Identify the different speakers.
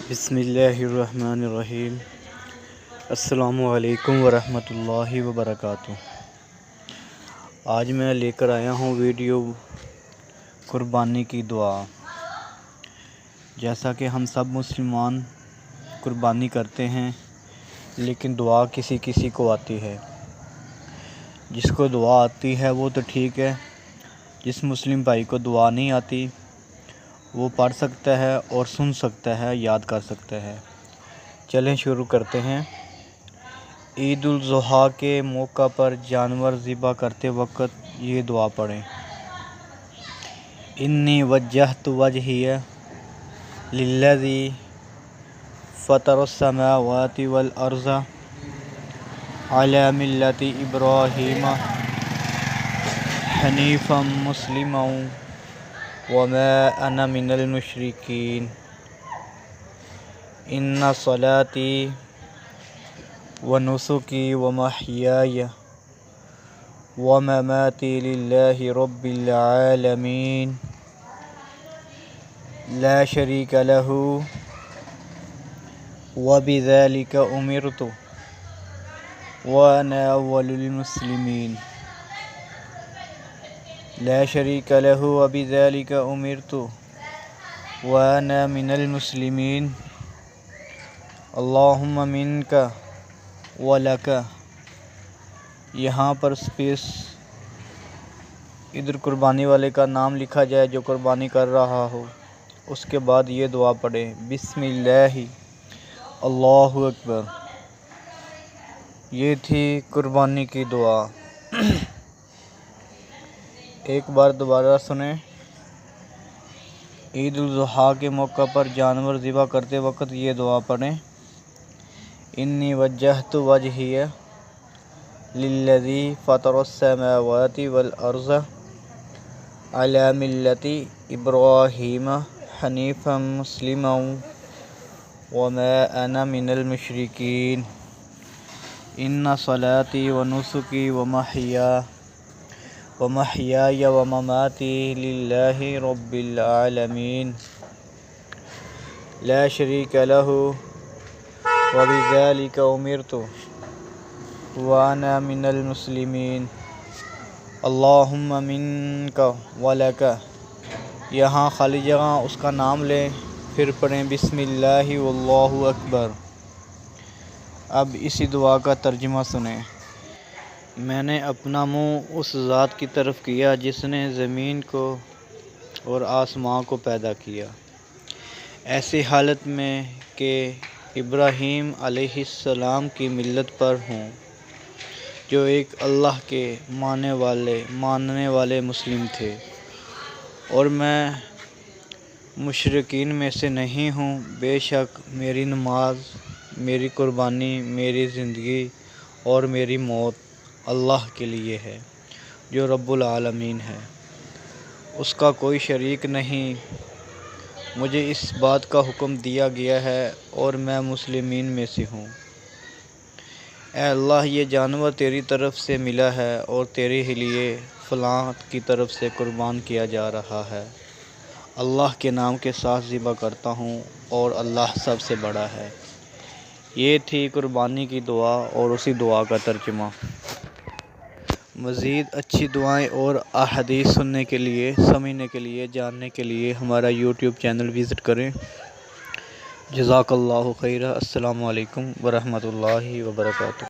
Speaker 1: بسم اللہ الرحمن الرحیم۔ السلام علیکم ورحمۃ اللہ وبرکاتہ۔ آج میں لے کر آیا ہوں ویڈیو قربانی کی دعا۔ جیسا کہ ہم سب مسلمان قربانی کرتے ہیں، لیکن دعا کسی کسی کو آتی ہے۔ جس کو دعا آتی ہے وہ تو ٹھیک ہے، جس مسلم بھائی کو دعا نہیں آتی وہ پڑھ سکتا ہے اور سن سکتا ہے، یاد کر سکتا ہے۔ چلیں شروع کرتے ہیں۔ عید الاضحیٰ کے موقع پر جانور ذبح کرتے وقت یہ دعا پڑھیں۔ انی وجہت وجہی للذی فطر السماوات والارض علی ملت ابراہیم حنیفا مسلما وما انا من المشرکین ان صلاتی ونسکی ومحیای ومماتی للہ رب العالمین لا شریک لہ وبذلک امرت وانا اول المسلمین لا شریک لہ وبذلک امرت وانا من المسلمین اللہم منک ولک۔ یہاں پر سپیس ادھر قربانی والے کا نام لکھا جائے جو قربانی کر رہا ہو، اس کے بعد یہ دعا پڑھیں، بسم اللہ اللہ اکبر۔ یہ تھی قربانی کی دعا۔ ایک بار دوبارہ سنیں۔ عید الاضحیٰ کے موقع پر جانور ذبح کرتے وقت یہ دعا پڑھیں، انی وجہت وجہی للذی فطر السماوات والارض علی ملت ابراہیم حنیفا مسلما وما انا من المشرکین ان صلاتی ونسکی ومحیای ومماتی للہ رب العالمین لا شریک لہ وبذلک امرت وانا من المسلمین اللہم منک ولک۔ یہاں خالی جگہ اس کا نام لیں، پھر پڑھیں بسم اللہ واللہ اکبر۔ اب اسی دعا کا ترجمہ سنیں۔ میں نے اپنا منہ اس ذات کی طرف کیا جس نے زمین کو اور آسمان کو پیدا کیا، ایسی حالت میں کہ ابراہیم علیہ السلام کی ملت پر ہوں، جو ایک اللہ کے ماننے والے مسلم تھے، اور میں مشرکین میں سے نہیں ہوں۔ بے شک میری نماز، میری قربانی، میری زندگی اور میری موت اللہ کے لیے ہے، جو رب العالمین ہے، اس کا کوئی شریک نہیں۔ مجھے اس بات کا حکم دیا گیا ہے اور میں مسلمین میں سے ہوں۔ اے اللہ، یہ جانور تیری طرف سے ملا ہے اور تیرے ہی لیے فلاں کی طرف سے قربان کیا جا رہا ہے۔ اللہ کے نام کے ساتھ ذبح کرتا ہوں اور اللہ سب سے بڑا ہے۔ یہ تھی قربانی کی دعا اور اسی دعا کا ترجمہ۔ مزید اچھی دعائیں اور احادیث سننے کے لیے، سمجھنے کے لیے، جاننے کے لیے ہمارا یوٹیوب چینل وزٹ کریں۔ جزاک اللہ خیرا۔ السلام علیکم ورحمۃ اللہ وبرکاتہ۔